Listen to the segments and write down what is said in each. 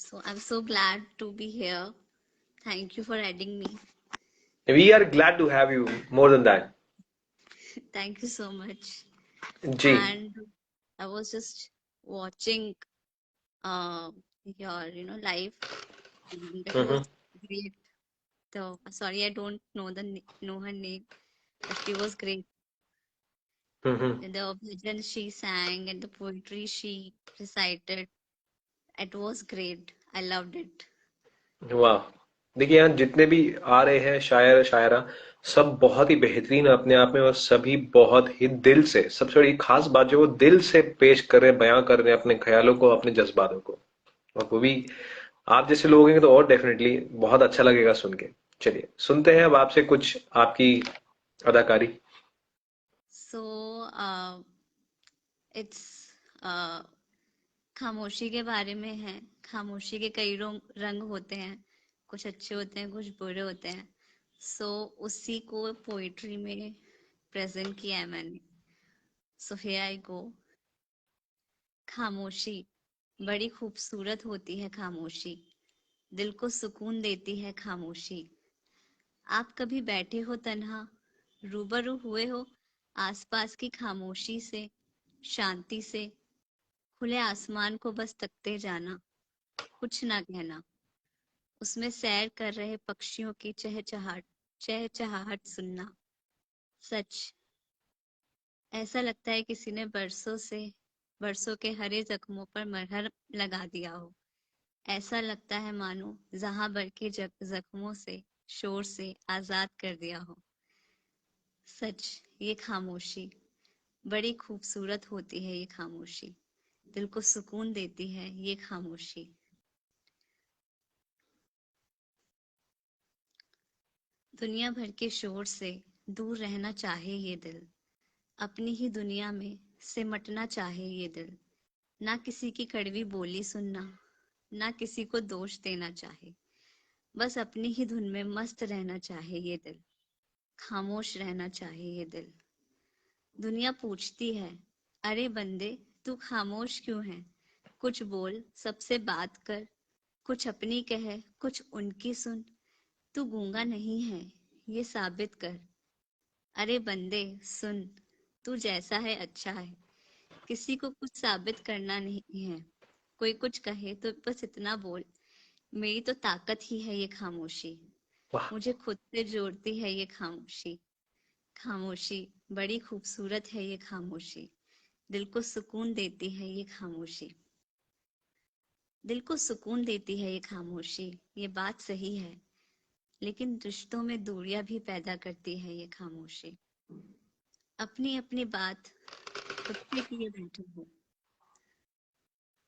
So I'm so glad to be here. Thank you for adding me. We are glad to have you more than that. Thank you so much. Ji. And I was just watching uh your live, and it was hmm. great. So sorry, I don't know know her name, but she was great. Hmm. And the bhajan she sang and the poetry she recited, it was great. I loved it. वाह. देखिए यहाँ जितने भी आ रहे हैं शायर शायरा, सब बहुत ही बेहतरीन है अपने आप में, और सभी बहुत ही दिल से, सबसे बड़ी खास बात जो वो दिल से पेश कर रहे हैं, बयां कर रहे हैं अपने ख्यालों को, अपने जज्बातों को, और वो भी आप जैसे लोग हैं तो और डेफिनेटली बहुत अच्छा लगेगा सुन के. चलिए सुनते हैं अब आपसे कुछ आपकी अदाकारी. So it's खामोशी के बारे में है। खामोशी के कई रंग होते हैं, कुछ अच्छे होते हैं, कुछ बुरे होते हैं। सो उसी को पोइट्री में प्रेजेंट किया है मैंने। सो हियर आई गो। खामोशी बड़ी खूबसूरत होती है। खामोशी दिल को सुकून देती है। खामोशी आप कभी बैठे हो तन्हा, रूबरू हुए हो आसपास की खामोशी से, शांति से, खुले आसमान को बस तकते जाना, कुछ ना कहना, उसमें सैर कर रहे पक्षियों की चहचहाहट सुनना। सच ऐसा लगता है किसी ने बरसों के हरे जख्मों पर मरहम लगा दिया हो। ऐसा लगता है मानो जहां भर के जख्मों से, शोर से आजाद कर दिया हो। सच ये खामोशी बड़ी खूबसूरत होती है। ये खामोशी दिल को सुकून देती है। ये खामोशी दुनिया भर के शोर से दूर रहना चाहे ये दिल, अपनी ही दुनिया में सिमटना चाहे ये दिल। ना किसी की कड़वी बोली सुनना, ना किसी को दोष देना चाहे, बस अपनी ही धुन में मस्त रहना चाहे ये दिल। खामोश रहना चाहे ये दिल। दुनिया पूछती है, अरे बंदे तू खामोश क्यों है? कुछ बोल, सबसे बात कर, कुछ अपनी कहे, कुछ उनकी सुन। तू गूंगा नहीं है, ये साबित कर। अरे बंदे सुन, तू जैसा है अच्छा है, किसी को कुछ साबित करना नहीं है। कोई कुछ कहे तो बस इतना बोल, मेरी तो ताकत ही है ये खामोशी। वाह. मुझे खुद से जोड़ती है ये खामोशी। खामोशी बड़ी खूबसूरत है। ये खामोशी दिल को सुकून देती है। ये खामोशी दिल को सुकून देती है। ये खामोशी ये बात सही है, लेकिन रिश्तों में दूरियां भी पैदा करती है ये खामोशी। अपनी अपनी बात खुद से किए बैठे हो,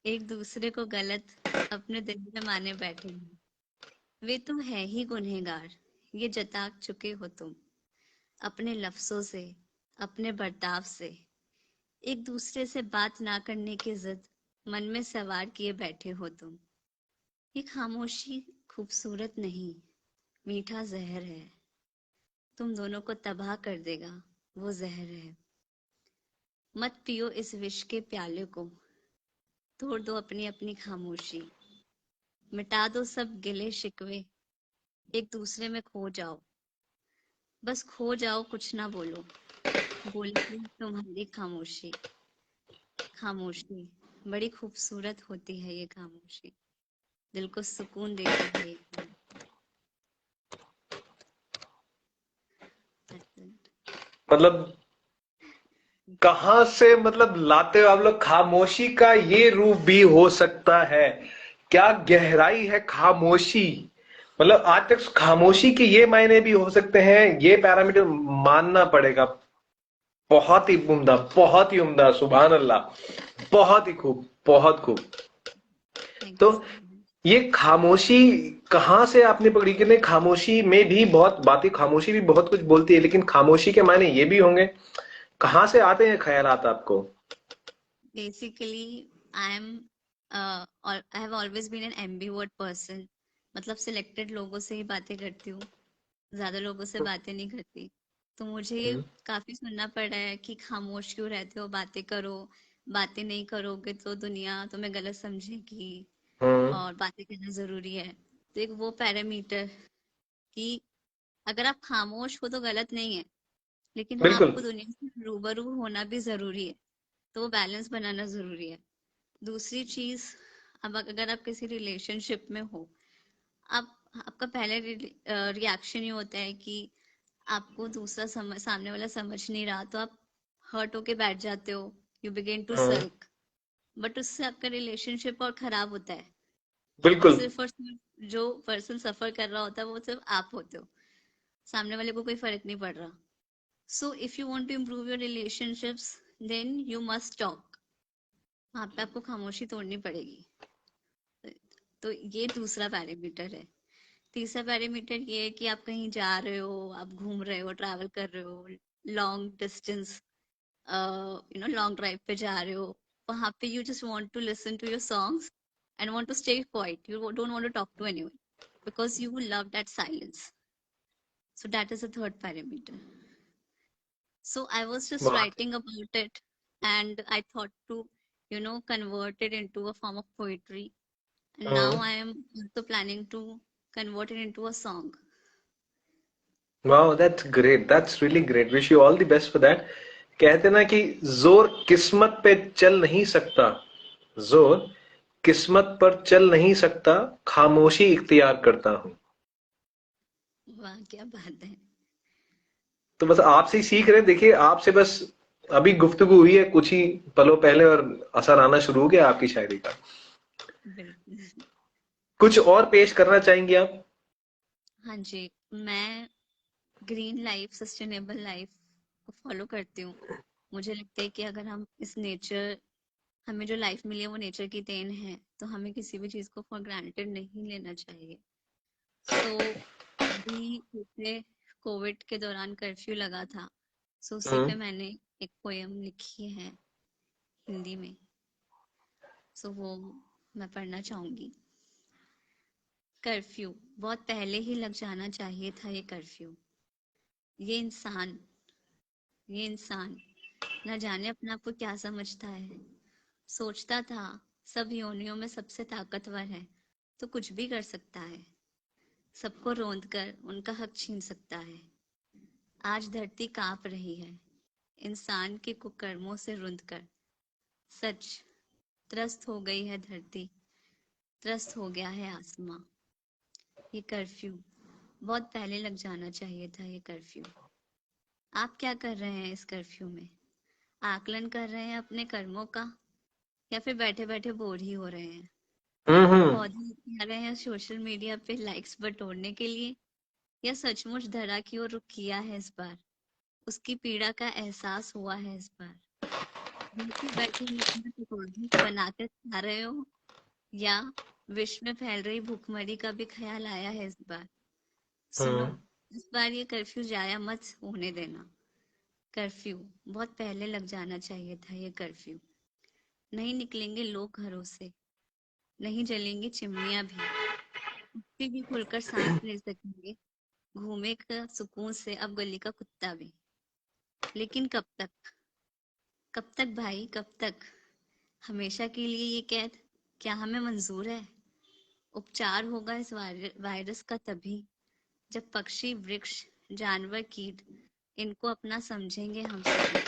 एक दूसरे को गलत अपने दिल में माने बैठे हो। वे तो है ही गुनहगार, ये जता चुके हो तुम अपने लफ्जों से, अपने बर्ताव से। एक दूसरे से बात ना करने की जिद मन में सवार किए बैठे हो तुम। ये खामोशी खूबसूरत नहीं, मीठा जहर है। तुम दोनों को तबाह कर देगा वो जहर है। मत पियो इस विष के प्याले को, तोड़ दो अपनी अपनी खामोशी। मिटा दो सब गिले शिकवे, एक दूसरे में खो जाओ। बस खो जाओ, कुछ ना बोलो, बोलती तुम्हारी खामोशी। खामोशी बड़ी खूबसूरत होती है। ये खामोशी दिल को सुकून देती है। ये खामोशी। मतलब कहाँ से मतलब लाते हो आप लोग, खामोशी का ये रूप भी हो सकता है? क्या गहराई है खामोशी. मतलब आज तक खामोशी के ये मायने भी हो सकते हैं, ये पैरामीटर मानना पड़ेगा. बहुत ही उम्दा, सुभान अल्लाह, बहुत ही खूब, बहुत खूब. थैंक तो यू सो मच। ये खामोशी कहाँ से आपने पकड़ी, कि नहीं खामोशी में भी बहुत बातें, खामोशी भी बहुत कुछ बोलती है, लेकिन खामोशी के मायने ये भी होंगे. कहाँ से आते हैं ख्यालात आपको? Basically I am I have always been an ambivert person. मतलब सिलेक्टेड लोगों से ही बातें करती हूँ, ज्यादा लोगों से बातें नहीं करती। तो मुझे ये हम्म. काफी सुनना पड़ा है कि खामोश क्यों रहते हो, बातें करो, बातें नहीं करोगे तो दुनिया तुम्हें गलत समझेगी, हम्म। और बातें करना जरूरी है। तो एक वो पैरामीटर कि अगर आप खामोश हो तो गलत नहीं है, लेकिन हाँ बिल्कुल। आपको दुनिया से रूबरू होना भी जरूरी है। तो वो बैलेंस बनाना जरूरी है। दूसरी चीज, अब अगर आप किसी रिलेशनशिप में हो, आप आपका पहले रिएक्शन ये होता है कि आपको दूसरा सामने वाला समझ नहीं रहा, तो आप हर्ट होके बैठ जाते हो, यू बिगिन टू हम्म। सल्क। बट उससे आपका रिलेशनशिप और खराब होता है। बिल्कुल। और सिर्फ जो पर्सन सफर कर रहा होता है वो सिर्फ आप होते हो, सामने वाले को कोई फर्क नहीं पड़ रहा। So if you want to improve your relationships, then you must talk. वहां पे आपको खामोशी तोड़नी पड़ेगी। तो ये दूसरा पैरामीटर है। तीसरा पैरामीटर ये है कि आप कहीं जा रहे हो, आप घूम रहे हो, ट्रैवल कर रहे हो, लॉन्ग डिस्टेंस, लॉन्ग ड्राइव पे जा रहे हो। वहां पे you just want to listen to your songs and want to stay quiet, you don't want to talk to anyone because you love that silence. So that is the third parameter. So I was just बहुत। writing about it and I thought to, convert it into a form of poetry. And now hmm. I am also planning to convert it into a song. Wow, that's great, that's really great, wish you all the best for that. कहते ना कि जोर किस्मत पे चल नहीं सकता, जोर किस्मत पर चल नहीं सकता, खामोशी इख्तियार करता हूं। वाह क्या बात है। तो बस आपसे ही सीख रहे हैं। देखिए, आपसे बस अभी गुफ्तगू हुई है कुछ ही पलों पहले और असर आना शुरू हो गया आपकी शायरी का। बिल्कुल। कुछ और पेश करना चाहेंगे आप? हाँ जी, मैं ग्रीन लाइफ, सस्टेनेबल लाइफ को फॉलो करती हूँ। मुझे लगता है कि अगर हम इस नेचर, हमें जो लाइफ मिली है वो नेचर की देन है, तो हमें किसी भी चीज को फॉर ग्रांटेड नहीं लेना चाहिए। सो अभी पिछले कोविड के दौरान कर्फ्यू लगा था, सो उसी हम्म। पे मैंने एक पोयम लिखी है हिंदी में। सो वो मैं पढ़ना चाहूंगी। कर्फ्यू, बहुत पहले ही लग जाना चाहिए था ये कर्फ्यू। ये इंसान, ये इंसान न जाने अपने आप को क्या समझता है। सोचता था सब योनियों में सबसे ताकतवर है, तो कुछ भी कर सकता है, सबको रौंद कर उनका हक छीन सकता है। आज धरती कांप रही है इंसान के कुकर्मों से रुंध कर। सच, त्रस्त हो गई है धरती, त्रस्त हो गया है आसमां। ये कर्फ्यू, बहुत पहले लग जाना चाहिए था ये कर्फ्यू। आप क्या कर रहे हैं इस कर्फ्यू में? आकलन कर रहे हैं अपने कर्मों का, या फिर बैठे बैठे बोर ही हो रहे हैं? हम्म। पौधे लगा रहे हैं सोशल मीडिया पे लाइक्स बटोरने के लिए, या सचमुच धरा की ओर रुख किया है इस बार? उसकी पीड़ा का एहसास हुआ है इस बार? बैठे बैठे अपने पकौड़े बनाकर खा रहे हो, या विश्व में फैल रही भूखमरी का भी ख्याल आया है इस बार? सुनो, हम्म। इस बार ये कर्फ्यू जाया मत होने देना। कर्फ्यू, बहुत पहले लग जाना चाहिए था ये कर्फ्यू। नहीं निकलेंगे लोग घरों से, नहीं जलेंगी चिमनियां भी, कुत्ते भी खुलकर सांस ले सकेंगे, घूमेगा सुकून से अब गली का कुत्ता भी। लेकिन कब तक? कब तक भाई, कब तक? हमेशा के लिए ये कैद क्या हमें मंजूर है? उपचार होगा इस वायरस का तभी जब पक्षी, वृक्ष, जानवर, कीट इनको अपना समझेंगे हम सभी।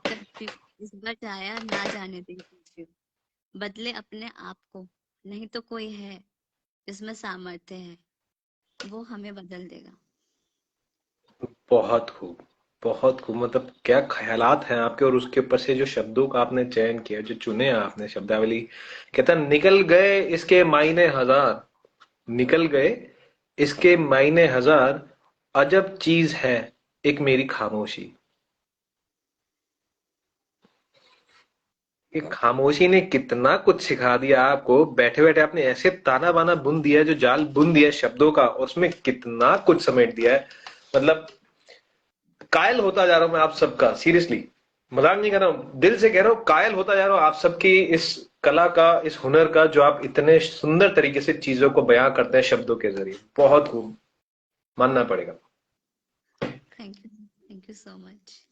कर्फ्यू, इस बार जाया ना जाने दें कर्फ्यू। बदले अपने आप को, नहीं तो कोई है जिसमें सामर्थ्य है, वो हमें बदल देगा। बहुत खूब, बहुत खूब। मतलब क्या ख्यालात हैं आपके, और उसके ऊपर से जो शब्दों का आपने चयन किया, जो चुने आपने शब्दावली। कहता निकल गए इसके मायने हजार, निकल गए इसके मायने हजार, अजब चीज है एक मेरी खामोशी। ये खामोशी ने कितना कुछ सिखा दिया आपको। बैठे बैठे आपने ऐसे ताना बाना बुन दिया, जो जाल बुन दिया शब्दों का, उसमें कितना कुछ समेट दिया है। मतलब कायल होता जा रहा हूं मैं आप सबका, सीरियसली, मजाक नहीं कर रहा हूं, दिल से कह रहा हूं, कायल होता जा रहा हूं आप सबकी इस कला का, इस हुनर का, जो आप इतने सुंदर तरीके से चीजों को बयां करते हैं शब्दों के जरिए। बहुत खूब, मानना पड़ेगा। Thank you, thank you so much.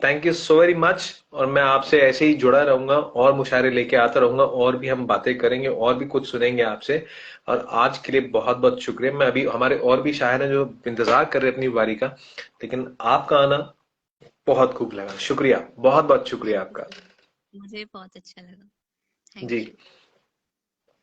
Thank you so very much. और मैं आपसे ऐसे ही जुड़ा रहूंगा और मुशायरे लेके आता रहूंगा, और भी हम बातें करेंगे और भी कुछ सुनेंगे आपसे। और आज के लिए बहुत बहुत शुक्रिया। मैं अभी, हमारे और भी शायर हैं जो इंतजार कर रहे हैं अपनी बारी का, लेकिन आपका आना बहुत खूब लगा। शुक्रिया, बहुत बहुत शुक्रिया आपका। मुझे बहुत अच्छा लगा। जी। Thank you.